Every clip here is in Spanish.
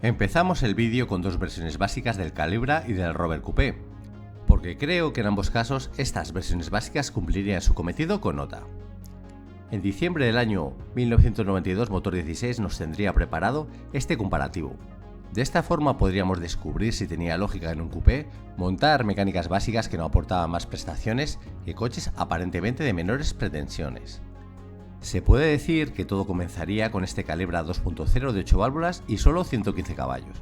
Empezamos el vídeo con dos versiones básicas del Calibra y del Rover Coupé, porque creo que en ambos casos estas versiones básicas cumplirían su cometido con nota. En diciembre del año 1992 Motor 16 nos tendría preparado este comparativo. De esta forma podríamos descubrir si tenía lógica en un coupé montar mecánicas básicas que no aportaban más prestaciones que coches aparentemente de menores pretensiones. Se puede decir que todo comenzaría con este Calibra 2.0 de 8 válvulas y solo 115 caballos.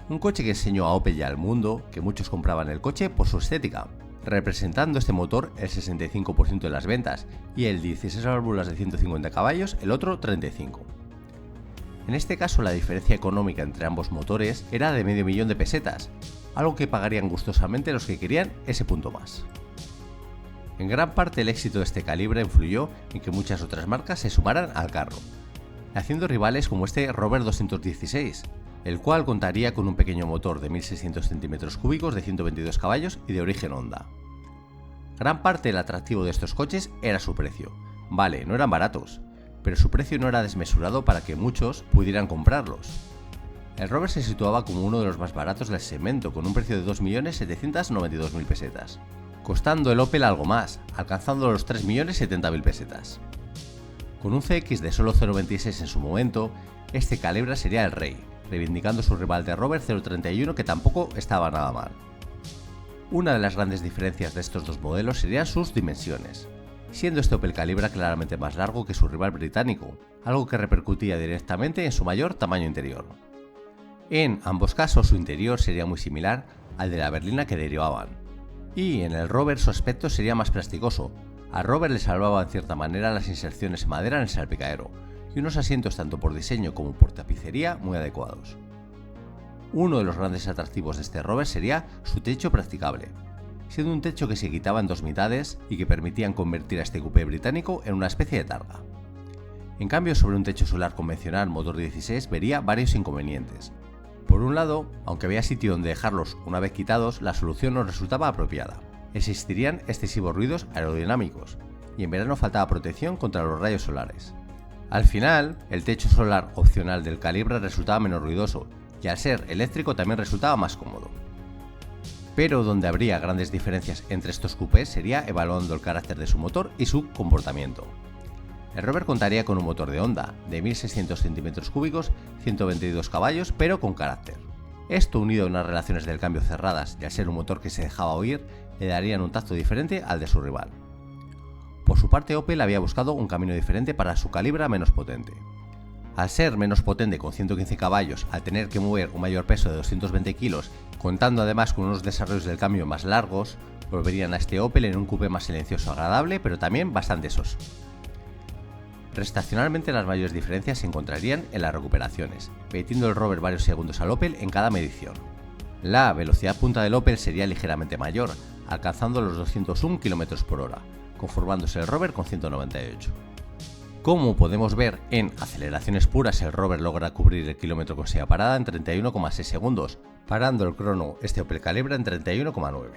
Un coche que enseñó a Opel y al mundo que muchos compraban el coche por su estética, representando este motor el 65% de las ventas y el 16 válvulas de 150 caballos el otro 35. En este caso la diferencia económica entre ambos motores era de medio millón de pesetas, algo que pagarían gustosamente los que querían ese punto más. En gran parte el éxito de este Calibra influyó en que muchas otras marcas se sumaran al carro, haciendo rivales como este Rover 216, el cual contaría con un pequeño motor de 1600 cm3 de 122 caballos y de origen Honda. Gran parte del atractivo de estos coches era su precio. Vale, no eran baratos, pero su precio no era desmesurado para que muchos pudieran comprarlos. El Rover se situaba como uno de los más baratos del segmento, con un precio de 2.792.000 pesetas. Costando el Opel algo más, alcanzando los 3.070.000 pesetas. Con un CX de solo 0.26 en su momento, este Calibra sería el rey, reivindicando su rival de Rover 0.31 que tampoco estaba nada mal. Una de las grandes diferencias de estos dos modelos serían sus dimensiones, siendo este Opel Calibra claramente más largo que su rival británico, algo que repercutía directamente en su mayor tamaño interior. En ambos casos su interior sería muy similar al de la berlina que derivaban. Y en el Rover su aspecto sería más plasticoso. Al Rover le salvaba en cierta manera las inserciones en madera en el salpicadero y unos asientos tanto por diseño como por tapicería muy adecuados. Uno de los grandes atractivos de este Rover sería su techo practicable, siendo un techo que se quitaba en dos mitades y que permitían convertir a este coupé británico en una especie de targa. En cambio, sobre un techo solar convencional motor 16 vería varios inconvenientes. Por un lado, aunque había sitio donde dejarlos una vez quitados, la solución no resultaba apropiada. Existirían excesivos ruidos aerodinámicos, y en verano faltaba protección contra los rayos solares. Al final, el techo solar opcional del Calibra resultaba menos ruidoso, y al ser eléctrico también resultaba más cómodo. Pero donde habría grandes diferencias entre estos coupés sería evaluando el carácter de su motor y su comportamiento. El Rover contaría con un motor de Honda de 1600 cm3, 122 caballos, pero con carácter. Esto, unido a unas relaciones del cambio cerradas y al ser un motor que se dejaba oír, le darían un tacto diferente al de su rival. Por su parte, Opel había buscado un camino diferente para su Calibra menos potente. Al ser menos potente con 115 caballos, al tener que mover un mayor peso de 220 kilos, contando además con unos desarrollos del cambio más largos, volverían a este Opel en un coupé más silencioso, agradable, pero también bastante soso. Prestacionalmente las mayores diferencias se encontrarían en las recuperaciones, metiendo el Rover varios segundos al Opel en cada medición. La velocidad punta del Opel sería ligeramente mayor, alcanzando los 201 km/h, conformándose el Rover con 198. Como podemos ver, en aceleraciones puras el Rover logra cubrir el kilómetro con silla parada en 31,6 segundos, parando el crono este Opel Calibra en 31,9.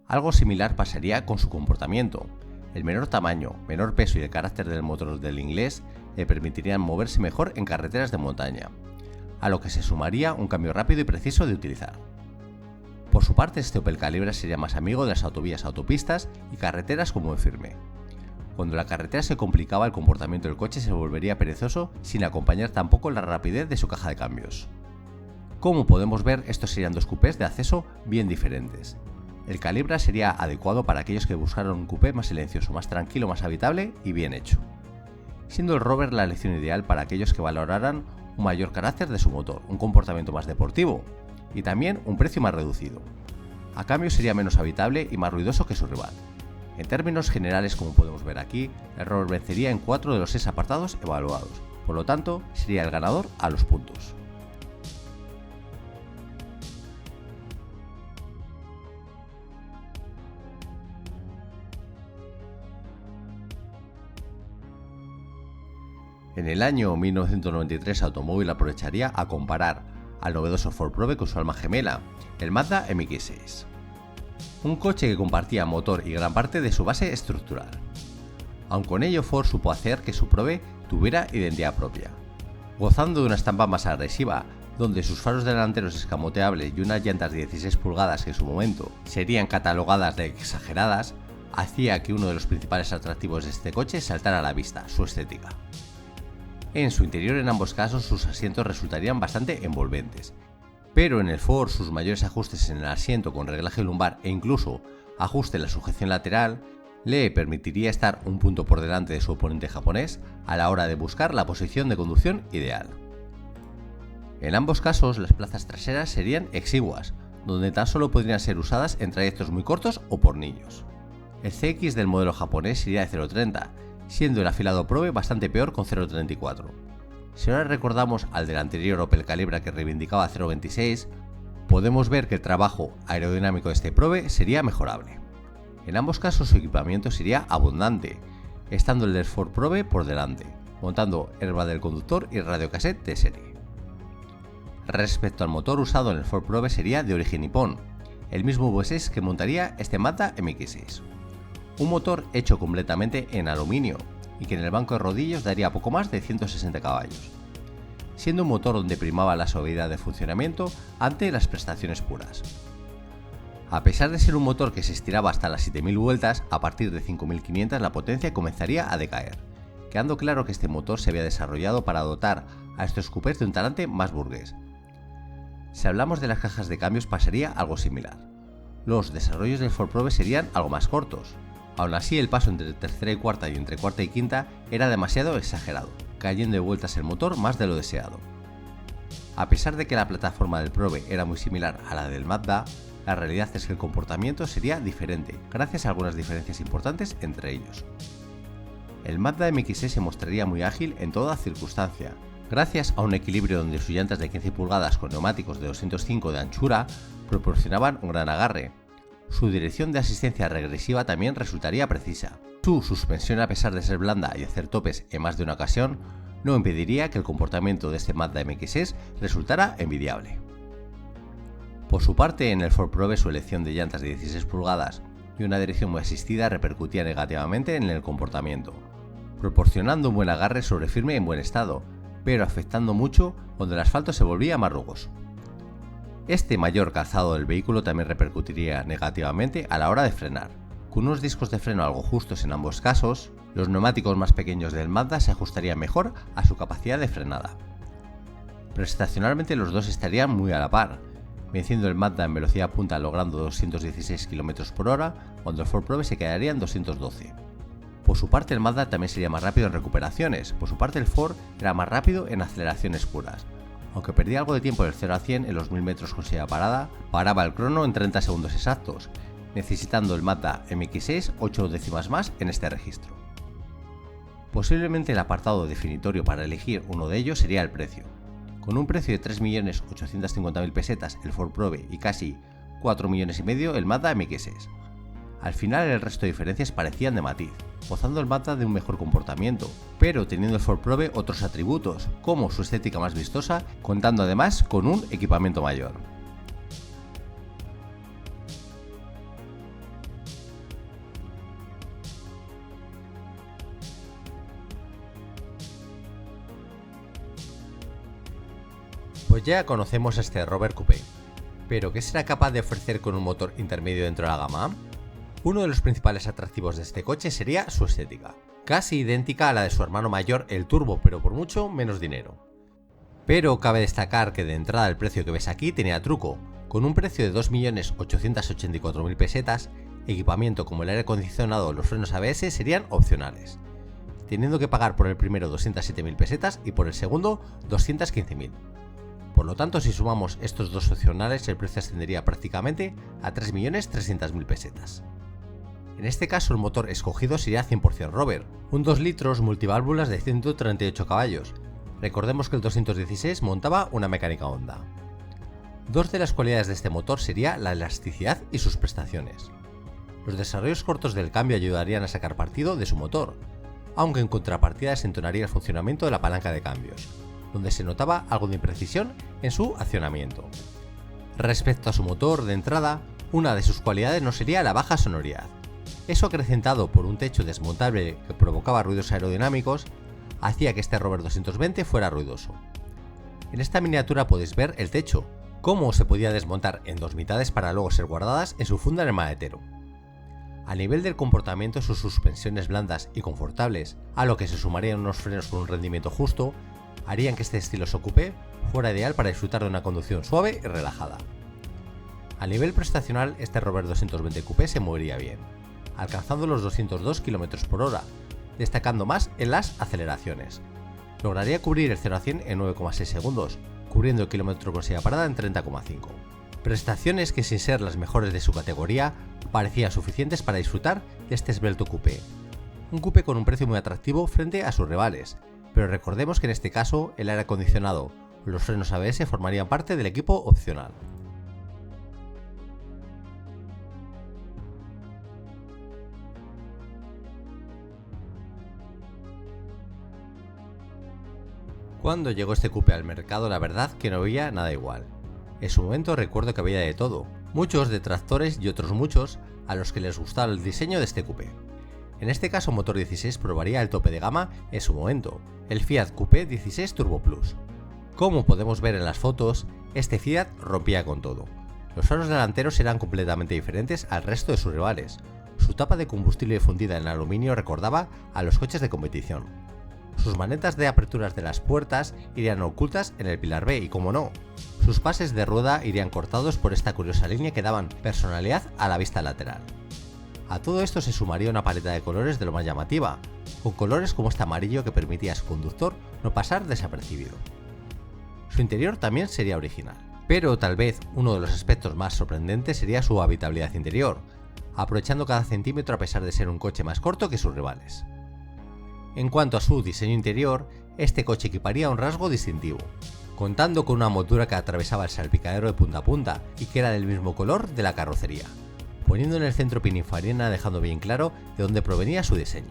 Algo similar pasaría con su comportamiento. El menor tamaño, menor peso y el carácter del motor del inglés le permitirían moverse mejor en carreteras de montaña, a lo que se sumaría un cambio rápido y preciso de utilizar. Por su parte, este Opel Calibra sería más amigo de las autovías, autopistas y carreteras como en firme. Cuando la carretera se complicaba, el comportamiento del coche se volvería perezoso sin acompañar tampoco la rapidez de su caja de cambios. Como podemos ver, estos serían dos coupés de acceso bien diferentes. El Calibra sería adecuado para aquellos que buscaran un coupé más silencioso, más tranquilo, más habitable y bien hecho, siendo el Rover la elección ideal para aquellos que valoraran un mayor carácter de su motor, un comportamiento más deportivo y también un precio más reducido. A cambio sería menos habitable y más ruidoso que su rival. En términos generales, como podemos ver aquí, el Rover vencería en 4 de los 6 apartados evaluados, por lo tanto sería el ganador a los puntos. En el año 1993 Automóvil aprovecharía a comparar al novedoso Ford Probe con su alma gemela, el Mazda MX-6. Un coche que compartía motor y gran parte de su base estructural. Aun con ello, Ford supo hacer que su Probe tuviera identidad propia. Gozando de una estampa más agresiva, donde sus faros delanteros escamoteables y unas llantas de 16 pulgadas que en su momento serían catalogadas de exageradas, hacía que uno de los principales atractivos de este coche saltara a la vista, su estética. En su interior, en ambos casos, sus asientos resultarían bastante envolventes, pero en el Ford sus mayores ajustes en el asiento con reglaje lumbar e incluso ajuste en la sujeción lateral le permitiría estar un punto por delante de su oponente japonés a la hora de buscar la posición de conducción ideal. En ambos casos, las plazas traseras serían exiguas, donde tan solo podrían ser usadas en trayectos muy cortos o por niños. El CX del modelo japonés sería de 0.30, siendo el afilado Probe bastante peor con 0.34. Si ahora recordamos al del anterior Opel Calibra que reivindicaba 0.26, podemos ver que el trabajo aerodinámico de este Probe sería mejorable. En ambos casos su equipamiento sería abundante, estando el del Ford Probe por delante, montando airbag del conductor y radiocassette de serie. Respecto al motor usado en el Ford Probe sería de origen nipón, el mismo V6 que montaría este Mazda MX-6. Un motor hecho completamente en aluminio y que en el banco de rodillos daría poco más de 160 caballos, siendo un motor donde primaba la suavidad de funcionamiento ante las prestaciones puras. A pesar de ser un motor que se estiraba hasta las 7000 vueltas, a partir de 5500 la potencia comenzaría a decaer, quedando claro que este motor se había desarrollado para dotar a estos coupés de un talante más burgués. Si hablamos de las cajas de cambios pasaría algo similar. Los desarrollos del Ford Probe serían algo más cortos. Aún así, el paso entre tercera y cuarta y entre cuarta y quinta era demasiado exagerado, cayendo de vueltas el motor más de lo deseado. A pesar de que la plataforma del Probe era muy similar a la del Mazda, la realidad es que el comportamiento sería diferente, gracias a algunas diferencias importantes entre ellos. El Mazda MX-6 se mostraría muy ágil en toda circunstancia, gracias a un equilibrio donde sus llantas de 15 pulgadas con neumáticos de 205 de anchura proporcionaban un gran agarre. Su dirección de asistencia regresiva también resultaría precisa. Su suspensión, a pesar de ser blanda y hacer topes en más de una ocasión, no impediría que el comportamiento de este Mazda MX-6 resultara envidiable. Por su parte, en el Ford Probe su elección de llantas de 16 pulgadas y una dirección muy asistida repercutía negativamente en el comportamiento, proporcionando un buen agarre sobre firme en buen estado, pero afectando mucho cuando el asfalto se volvía más rugoso. Este mayor calzado del vehículo también repercutiría negativamente a la hora de frenar. Con unos discos de freno algo justos en ambos casos, los neumáticos más pequeños del Mazda se ajustarían mejor a su capacidad de frenada. Prestacionalmente los dos estarían muy a la par, venciendo el Mazda en velocidad punta logrando 216 km por hora, cuando el Ford Probe se quedaría en 212. Por su parte el Mazda también sería más rápido en recuperaciones, por su parte el Ford era más rápido en aceleraciones puras. Aunque perdía algo de tiempo del 0 a 100 en los 1000 metros con silla parada, paraba el crono en 30 segundos exactos, necesitando el Mazda MX-6 8 décimas más en este registro. Posiblemente el apartado definitorio para elegir uno de ellos sería el precio. Con un precio de 3.850.000 pesetas el Ford Probe y casi 4,5 millones el Mazda MX-6. Al final el resto de diferencias parecían de matiz, gozando el Mazda de un mejor comportamiento, pero teniendo el Ford Probe otros atributos, como su estética más vistosa, contando además con un equipamiento mayor. Pues ya conocemos este Rover Coupé, pero ¿qué será capaz de ofrecer con un motor intermedio dentro de la gama? Uno de los principales atractivos de este coche sería su estética, casi idéntica a la de su hermano mayor el Turbo, pero por mucho menos dinero. Pero cabe destacar que de entrada el precio que ves aquí tenía truco, con un precio de 2.884.000 pesetas, equipamiento como el aire acondicionado o los frenos ABS serían opcionales, teniendo que pagar por el primero 207.000 pesetas y por el segundo 215.000. Por lo tanto, si sumamos estos dos opcionales, el precio ascendería prácticamente a 3.300.000 pesetas. En este caso, el motor escogido sería 100% Rover, un 2 litros multiválvulas de 138 caballos. Recordemos que el 216 montaba una mecánica Honda. Dos de las cualidades de este motor sería la elasticidad y sus prestaciones. Los desarrollos cortos del cambio ayudarían a sacar partido de su motor, aunque en contrapartida desentonaría el funcionamiento de la palanca de cambios, donde se notaba algo de imprecisión en su accionamiento. Respecto a su motor de entrada, una de sus cualidades no sería la baja sonoridad. Eso, acrecentado por un techo desmontable que provocaba ruidos aerodinámicos, hacía que este Rover 220 fuera ruidoso. En esta miniatura podéis ver el techo, cómo se podía desmontar en dos mitades para luego ser guardadas en su funda en el maletero. A nivel del comportamiento, sus suspensiones blandas y confortables, a lo que se sumarían unos frenos con un rendimiento justo, harían que este estiloso coupé fuera ideal para disfrutar de una conducción suave y relajada. A nivel prestacional, este Rover 220 Coupé se movería bien, alcanzando los 202 km por hora, destacando más en las aceleraciones. Lograría cubrir el 0 a 100 en 9,6 segundos, cubriendo el kilómetro con silla parada en 30,5. Prestaciones que, sin ser las mejores de su categoría, parecían suficientes para disfrutar de este esbelto coupé. Un coupé con un precio muy atractivo frente a sus rivales, pero recordemos que en este caso el aire acondicionado o los frenos ABS formarían parte del equipo opcional. Cuando llegó este coupé al mercado, la verdad que no había nada igual. En su momento recuerdo que había de todo, muchos detractores y otros muchos a los que les gustaba el diseño de este coupé. En este caso, Motor 16 probaría el tope de gama en su momento, el Fiat Coupé 16 Turbo Plus. Como podemos ver en las fotos, este Fiat rompía con todo. Los faros delanteros eran completamente diferentes al resto de sus rivales. Su tapa de combustible fundida en aluminio recordaba a los coches de competición. Sus manetas de aperturas de las puertas irían ocultas en el pilar B y, como no, sus pases de rueda irían cortados por esta curiosa línea que daban personalidad a la vista lateral. A todo esto se sumaría una paleta de colores de lo más llamativa, con colores como este amarillo que permitía a su conductor no pasar desapercibido. Su interior también sería original, pero tal vez uno de los aspectos más sorprendentes sería su habitabilidad interior, aprovechando cada centímetro a pesar de ser un coche más corto que sus rivales. En cuanto a su diseño interior, este coche equiparía un rasgo distintivo, contando con una moldura que atravesaba el salpicadero de punta a punta y que era del mismo color de la carrocería, poniendo en el centro Pininfarina, dejando bien claro de dónde provenía su diseño.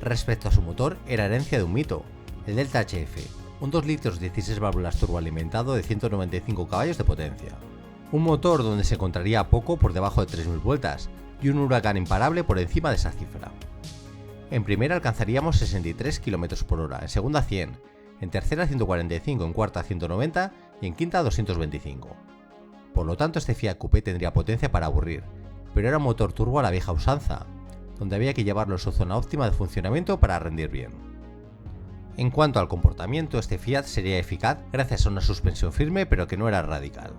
Respecto a su motor, era herencia de un mito, el Delta HF, un 2 litros 16 válvulas turboalimentado de 195 caballos de potencia. Un motor donde se encontraría poco por debajo de 3.000 vueltas y un huracán imparable por encima de esa cifra. En primera alcanzaríamos 63 km por hora, en segunda 100, en tercera 145, en cuarta 190 y en quinta 225. Por lo tanto, este Fiat Coupé tendría potencia para aburrir, pero era un motor turbo a la vieja usanza, donde había que llevarlo a su zona óptima de funcionamiento para rendir bien. En cuanto al comportamiento, este Fiat sería eficaz gracias a una suspensión firme pero que no era radical.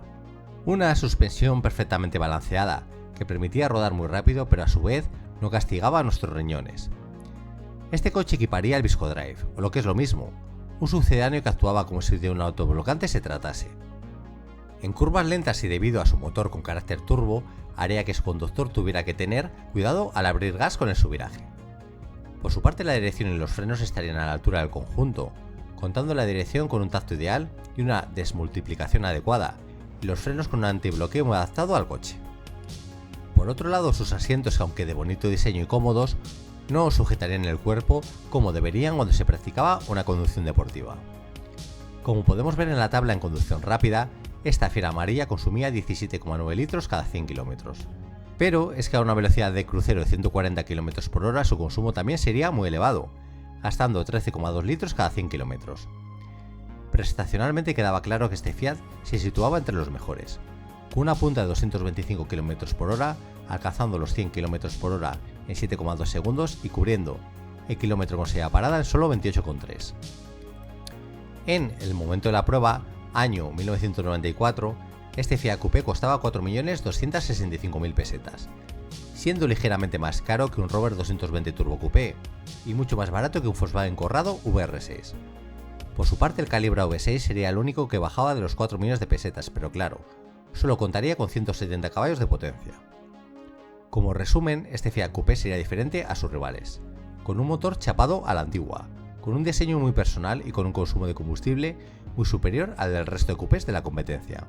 Una suspensión perfectamente balanceada, que permitía rodar muy rápido pero a su vez no castigaba a nuestros riñones. Este coche equiparía el Viscodrive, o lo que es lo mismo, un sucedáneo que actuaba como si de un autoblocante se tratase. En curvas lentas y debido a su motor con carácter turbo, haría que su conductor tuviera que tener cuidado al abrir gas con el subviraje. Por su parte, la dirección y los frenos estarían a la altura del conjunto, contando la dirección con un tacto ideal y una desmultiplicación adecuada, y los frenos con un antibloqueo muy adaptado al coche. Por otro lado, sus asientos, aunque de bonito diseño y cómodos, no sujetarían el cuerpo como deberían cuando se practicaba una conducción deportiva. Como podemos ver en la tabla en conducción rápida, esta fiera amarilla consumía 17,9 litros cada 100 km. Pero es que a una velocidad de crucero de 140 km por hora su consumo también sería muy elevado, gastando 13,2 litros cada 100 km. Prestacionalmente quedaba claro que este Fiat se situaba entre los mejores, con una punta de 225 km por hora, alcanzando los 100 km por hora en 7,2 segundos y cubriendo el kilómetro con silla parada en solo 28,3. En el momento de la prueba, año 1994, este Fiat Coupé costaba 4.265.000 pesetas, siendo ligeramente más caro que un Rover 220 Turbo Coupé y mucho más barato que un Volkswagen Corrado VR6. Por su parte, el Calibra V6 sería el único que bajaba de los 4 millones de pesetas, pero claro, solo contaría con 170 caballos de potencia. Como resumen, este Fiat Coupé sería diferente a sus rivales, con un motor chapado a la antigua, con un diseño muy personal y con un consumo de combustible muy superior al del resto de coupés de la competencia.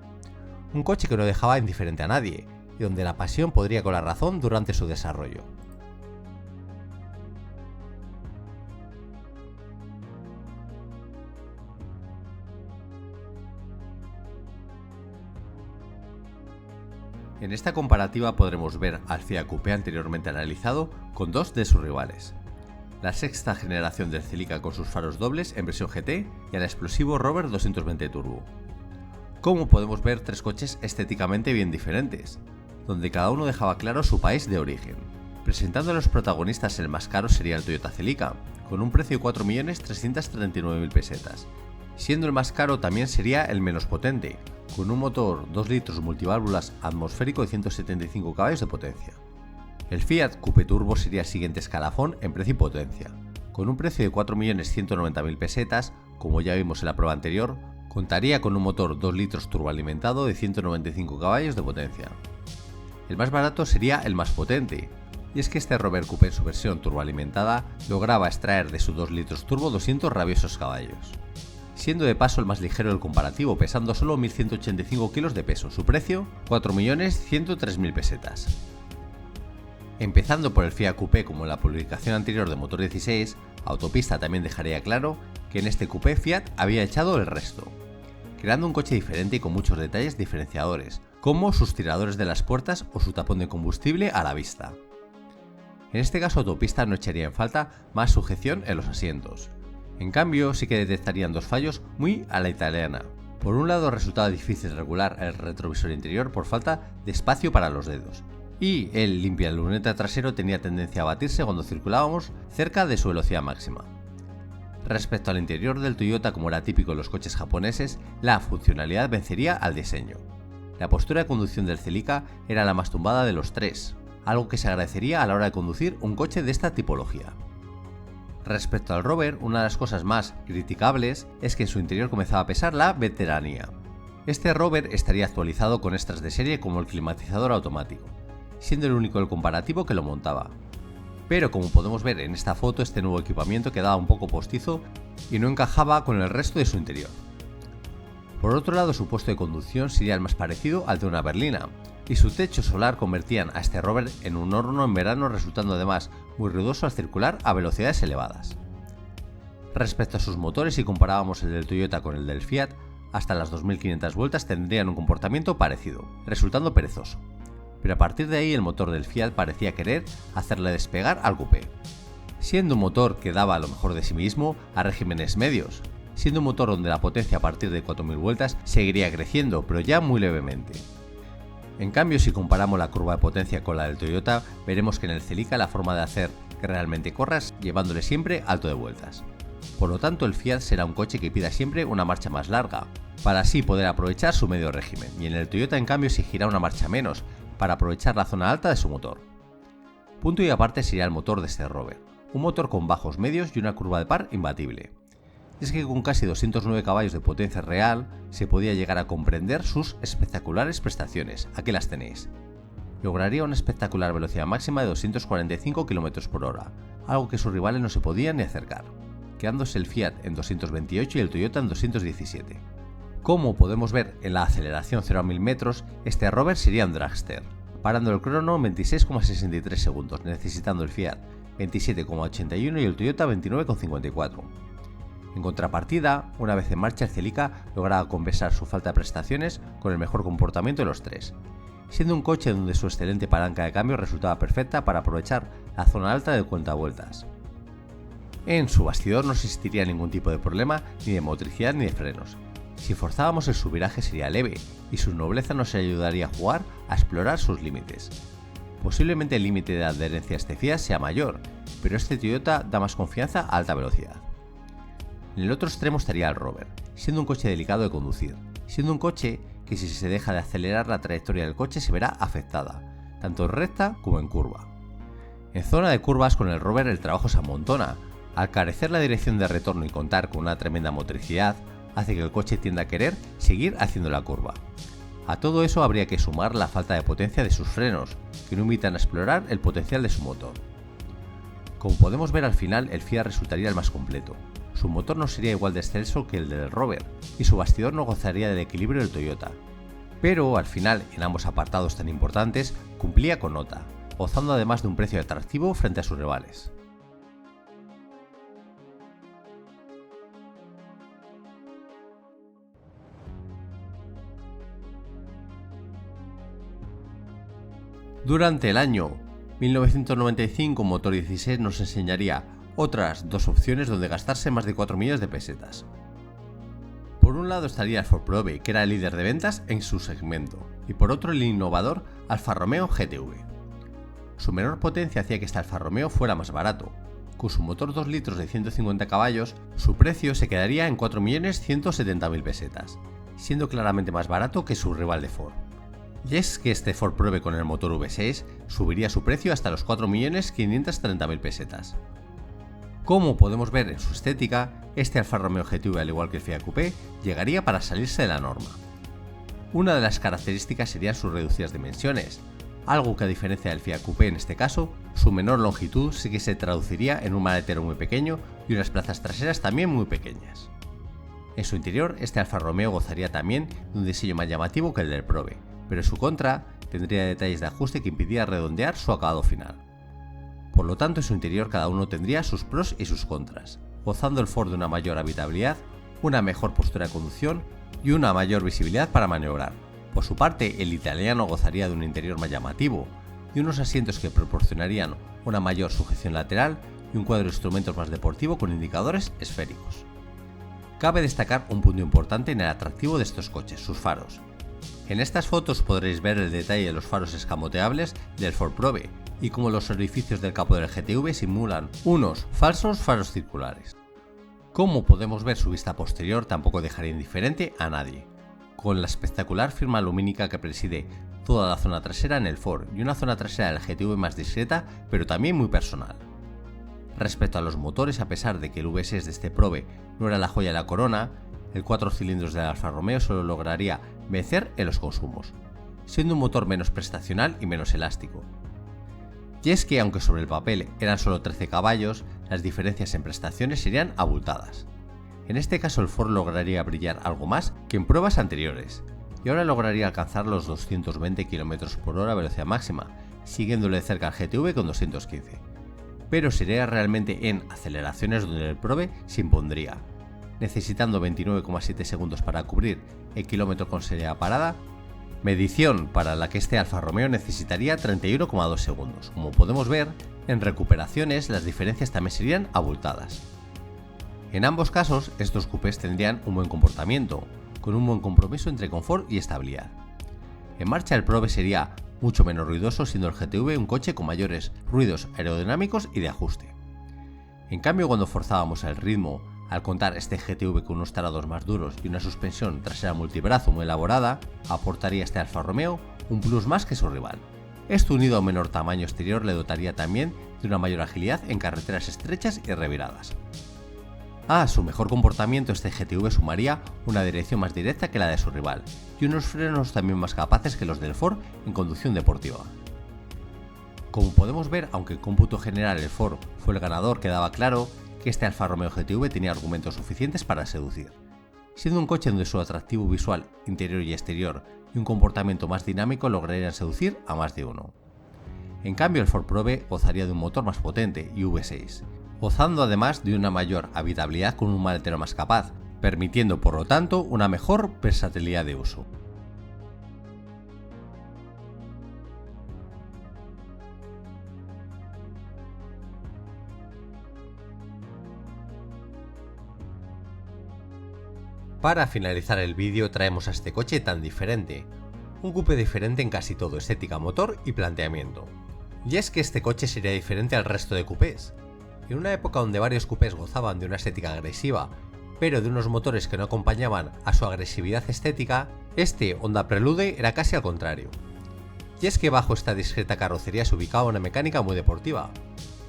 Un coche que no dejaba indiferente a nadie, y donde la pasión podría con la razón durante su desarrollo. En esta comparativa podremos ver al Fiat Coupé anteriormente analizado con dos de sus rivales. La sexta generación del Celica con sus faros dobles en versión GT y al explosivo Rover 220 Turbo. Como podemos ver, tres coches estéticamente bien diferentes, donde cada uno dejaba claro su país de origen. Presentando a los protagonistas, el más caro sería el Toyota Celica, con un precio de 4.339.000 pesetas. Siendo el más caro también sería el menos potente, con un motor 2 litros multiválvulas atmosférico de 175 caballos de potencia. El Fiat Coupé Turbo sería el siguiente escalafón en precio y potencia. Con un precio de 4.190.000 pesetas, como ya vimos en la prueba anterior, contaría con un motor 2 litros turboalimentado de 195 caballos de potencia. El más barato sería el más potente, y es que este Rover Coupé en su versión turboalimentada lograba extraer de su 2 litros turbo 200 rabiosos caballos. Siendo de paso el más ligero del comparativo, pesando solo 1.185 kilos de peso, su precio 4.103.000 pesetas. Empezando por el Fiat Coupé, como en la publicación anterior de Motor 16, Autopista también dejaría claro que en este Coupé Fiat había echado el resto, creando un coche diferente y con muchos detalles diferenciadores, como sus tiradores de las puertas o su tapón de combustible a la vista. En este caso, Autopista no echaría en falta más sujeción en los asientos. En cambio, sí que detectarían dos fallos muy a la italiana. Por un lado, resultaba difícil regular el retrovisor interior por falta de espacio para los dedos, y el limpialuneta trasero tenía tendencia a batirse cuando circulábamos cerca de su velocidad máxima. Respecto al interior del Toyota, como era típico en los coches japoneses, la funcionalidad vencería al diseño. La postura de conducción del Celica era la más tumbada de los tres, algo que se agradecería a la hora de conducir un coche de esta tipología. Respecto al Rover, una de las cosas más criticables es que en su interior comenzaba a pesar la veteranía. Este Rover estaría actualizado con extras de serie como el climatizador automático, siendo el único del comparativo que lo montaba. Pero como podemos ver en esta foto, este nuevo equipamiento quedaba un poco postizo y no encajaba con el resto de su interior. Por otro lado, su puesto de conducción sería el más parecido al de una berlina, y su techo solar convertían a este Rover en un horno en verano, resultando además muy ruidoso al circular a velocidades elevadas. Respecto a sus motores, si comparábamos el del Toyota con el del Fiat, hasta las 2500 vueltas tendrían un comportamiento parecido, resultando perezoso. Pero a partir de ahí el motor del Fiat parecía querer hacerle despegar al Coupé, siendo un motor que daba lo mejor de sí mismo a regímenes medios, siendo un motor donde la potencia a partir de 4000 vueltas seguiría creciendo, pero ya muy levemente. En cambio, si comparamos la curva de potencia con la del Toyota, veremos que en el Celica la forma de hacer que realmente corras llevándole siempre alto de vueltas. Por lo tanto, el Fiat será un coche que pida siempre una marcha más larga, para así poder aprovechar su medio régimen, y en el Toyota en cambio exigirá una marcha menos, para aprovechar la zona alta de su motor. Punto y aparte sería el motor de este Rover, un motor con bajos medios y una curva de par imbatible. Y es que con casi 209 caballos de potencia real se podía llegar a comprender sus espectaculares prestaciones, aquí las tenéis. Lograría una espectacular velocidad máxima de 245 km por hora, algo que sus rivales no se podían ni acercar, quedándose el Fiat en 228 y el Toyota en 217. Como podemos ver en la aceleración 0 a 1000 metros, este Rover sería un dragster, parando el crono en 26,63 segundos, necesitando el Fiat 27,81 y el Toyota 29,54. En contrapartida, una vez en marcha, el Celica lograba compensar su falta de prestaciones con el mejor comportamiento de los tres, siendo un coche donde su excelente palanca de cambio resultaba perfecta para aprovechar la zona alta de cuentavueltas. En su bastidor no existiría ningún tipo de problema ni de motricidad ni de frenos. Si forzábamos el subviraje sería leve y su nobleza nos ayudaría a jugar a explorar sus límites. Posiblemente el límite de adherencia a este Fiat sea mayor, pero este Toyota da más confianza a alta velocidad. En el otro extremo estaría el Rover, siendo un coche delicado de conducir, siendo un coche que si se deja de acelerar la trayectoria del coche se verá afectada, tanto en recta como en curva. En zona de curvas con el Rover el trabajo se amontona, Al carecer la dirección de retorno y contar con una tremenda motricidad, hace que el coche tienda a querer seguir haciendo la curva. A todo eso habría que sumar la falta de potencia de sus frenos, que no invitan a explorar el potencial de su motor. Como podemos ver al final, el Fiat resultaría el más completo. Su motor no sería igual de excelso que el del Rover, y su bastidor no gozaría del equilibrio del Toyota. Pero al final, en ambos apartados tan importantes, cumplía con nota, gozando además de un precio atractivo frente a sus rivales. Durante el año 1995, Motor 16 nos enseñaría otras dos opciones donde gastarse más de 4 millones de pesetas. Por un lado estaría el Ford Probe, que era el líder de ventas en su segmento, y por otro el innovador Alfa Romeo GTV. Su menor potencia hacía que este Alfa Romeo fuera más barato. Con su motor 2 litros de 150 caballos, su precio se quedaría en 4.170.000 pesetas, siendo claramente más barato que su rival de Ford. Y es que este Ford Probe con el motor V6 subiría su precio hasta los 4.530.000 pesetas. Como podemos ver en su estética, este Alfa Romeo GTV, al igual que el Fiat Coupé, llegaría para salirse de la norma. Una de las características serían sus reducidas dimensiones, algo que a diferencia del Fiat Coupé en este caso, su menor longitud sí que se traduciría en un maletero muy pequeño y unas plazas traseras también muy pequeñas. En su interior, este Alfa Romeo gozaría también de un diseño más llamativo que el del Probe, pero en su contra tendría detalles de ajuste que impidía redondear su acabado final. Por lo tanto, en su interior cada uno tendría sus pros y sus contras, gozando el Ford de una mayor habitabilidad, una mejor postura de conducción y una mayor visibilidad para maniobrar. Por su parte, el italiano gozaría de un interior más llamativo, de unos asientos que proporcionarían una mayor sujeción lateral y un cuadro de instrumentos más deportivo con indicadores esféricos. Cabe destacar un punto importante en el atractivo de estos coches, sus faros. En estas fotos podréis ver el detalle de los faros escamoteables del Ford Probe y cómo los orificios del capó del GTV simulan unos falsos faros circulares. Como podemos ver, su vista posterior tampoco dejaría indiferente a nadie, con la espectacular firma lumínica que preside toda la zona trasera en el Ford y una zona trasera del GTV más discreta pero también muy personal. Respecto a los motores, a pesar de que el V6 de este Probe no era la joya de la corona, el 4 cilindros del Alfa Romeo solo lograría vencer en los consumos, siendo un motor menos prestacional y menos elástico. Y es que aunque sobre el papel eran solo 13 caballos, las diferencias en prestaciones serían abultadas. En este caso el Ford lograría brillar algo más que en pruebas anteriores, y ahora lograría alcanzar los 220 km/h velocidad máxima, siguiéndole de cerca al GTV con 215. Pero sería realmente en aceleraciones donde el Probe se impondría, necesitando 29,7 segundos para cubrir el kilómetro con serie parada, medición para la que este Alfa Romeo necesitaría 31,2 segundos. Como podemos ver, en recuperaciones las diferencias también serían abultadas. En ambos casos, estos coupés tendrían un buen comportamiento, con un buen compromiso entre confort y estabilidad. En marcha el Probe sería mucho menos ruidoso, siendo el GTV un coche con mayores ruidos aerodinámicos y de ajuste. En cambio, cuando forzábamos el ritmo, al contar este GTV con unos tarados más duros y una suspensión trasera multibrazo muy elaborada, aportaría este Alfa Romeo un plus más que su rival. Esto, unido a un menor tamaño exterior, le dotaría también de una mayor agilidad en carreteras estrechas y reviradas. A su mejor comportamiento, este GTV sumaría una dirección más directa que la de su rival y unos frenos también más capaces que los del Ford en conducción deportiva. Como podemos ver, aunque en cómputo general el Ford fue el ganador, quedaba claro que este Alfa Romeo GTV tenía argumentos suficientes para seducir, siendo un coche donde su atractivo visual interior y exterior y un comportamiento más dinámico lograrían seducir a más de uno. En cambio, el Ford Probe gozaría de un motor más potente y V6, gozando además de una mayor habitabilidad con un maletero más capaz, permitiendo por lo tanto una mejor versatilidad de uso. Para finalizar el vídeo traemos a este coche tan diferente, un coupé diferente en casi todo: estética, motor y planteamiento. Y es que este coche sería diferente al resto de coupés. En una época donde varios coupés gozaban de una estética agresiva, pero de unos motores que no acompañaban a su agresividad estética, este Honda Prelude era casi al contrario. Y es que bajo esta discreta carrocería se ubicaba una mecánica muy deportiva,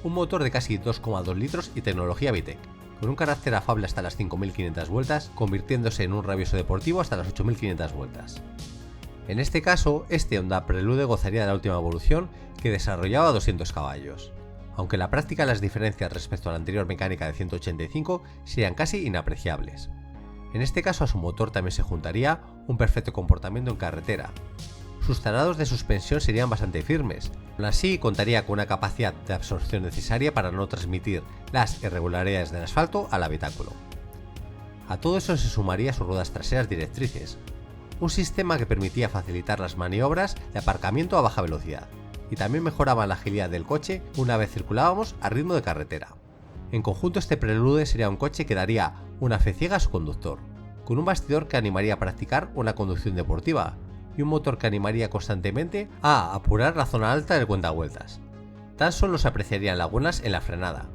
un motor de casi 2,2 litros y tecnología VTEC, con un carácter afable hasta las 5.500 vueltas, convirtiéndose en un rabioso deportivo hasta las 8.500 vueltas. En este caso, este Honda Prelude gozaría de la última evolución que desarrollaba 200 caballos, aunque en la práctica las diferencias respecto a la anterior mecánica de 185 serían casi inapreciables. En este caso a su motor también se juntaría un perfecto comportamiento en carretera. Sus tarados de suspensión serían bastante firmes, aún así contaría con una capacidad de absorción necesaria para no transmitir las irregularidades del asfalto al habitáculo. A todo eso se sumaría sus ruedas traseras directrices, un sistema que permitía facilitar las maniobras de aparcamiento a baja velocidad, y también mejoraba la agilidad del coche una vez circulábamos a ritmo de carretera. En conjunto este Prelude sería un coche que daría una fe ciega a su conductor, con un bastidor que animaría a practicar una conducción deportiva, y un motor que animaría constantemente a apurar la zona alta del cuentavueltas. Tan solo se apreciarían lagunas en la frenada,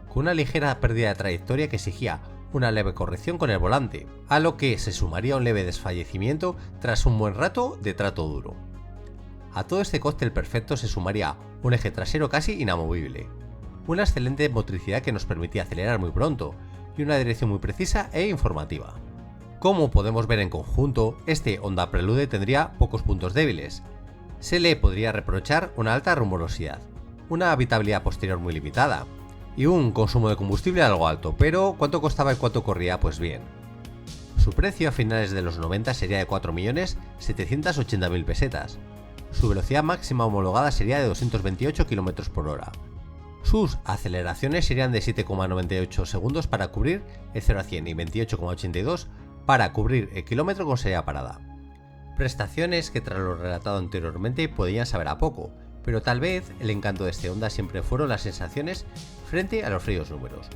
con una ligera pérdida de trayectoria que exigía una leve corrección con el volante, a lo que se sumaría un leve desfallecimiento tras un buen rato de trato duro. A todo este cóctel perfecto se sumaría un eje trasero casi inamovible, una excelente motricidad que nos permitía acelerar muy pronto y una dirección muy precisa e informativa. Como podemos ver en conjunto, este Honda Prelude tendría pocos puntos débiles. Se le podría reprochar una alta rumorosidad, una habitabilidad posterior muy limitada y un consumo de combustible algo alto, pero ¿cuánto costaba y cuánto corría? Pues bien. Su precio a finales de los 90 sería de 4.780.000 pesetas. Su velocidad máxima homologada sería de 228 km por hora. Sus aceleraciones serían de 7,98 segundos para cubrir el 0 a 100 y 28,82 para cubrir el kilómetro con salida parada. Prestaciones que tras lo relatado anteriormente podían saber a poco, pero tal vez el encanto de este Honda siempre fueron las sensaciones frente a los fríos números.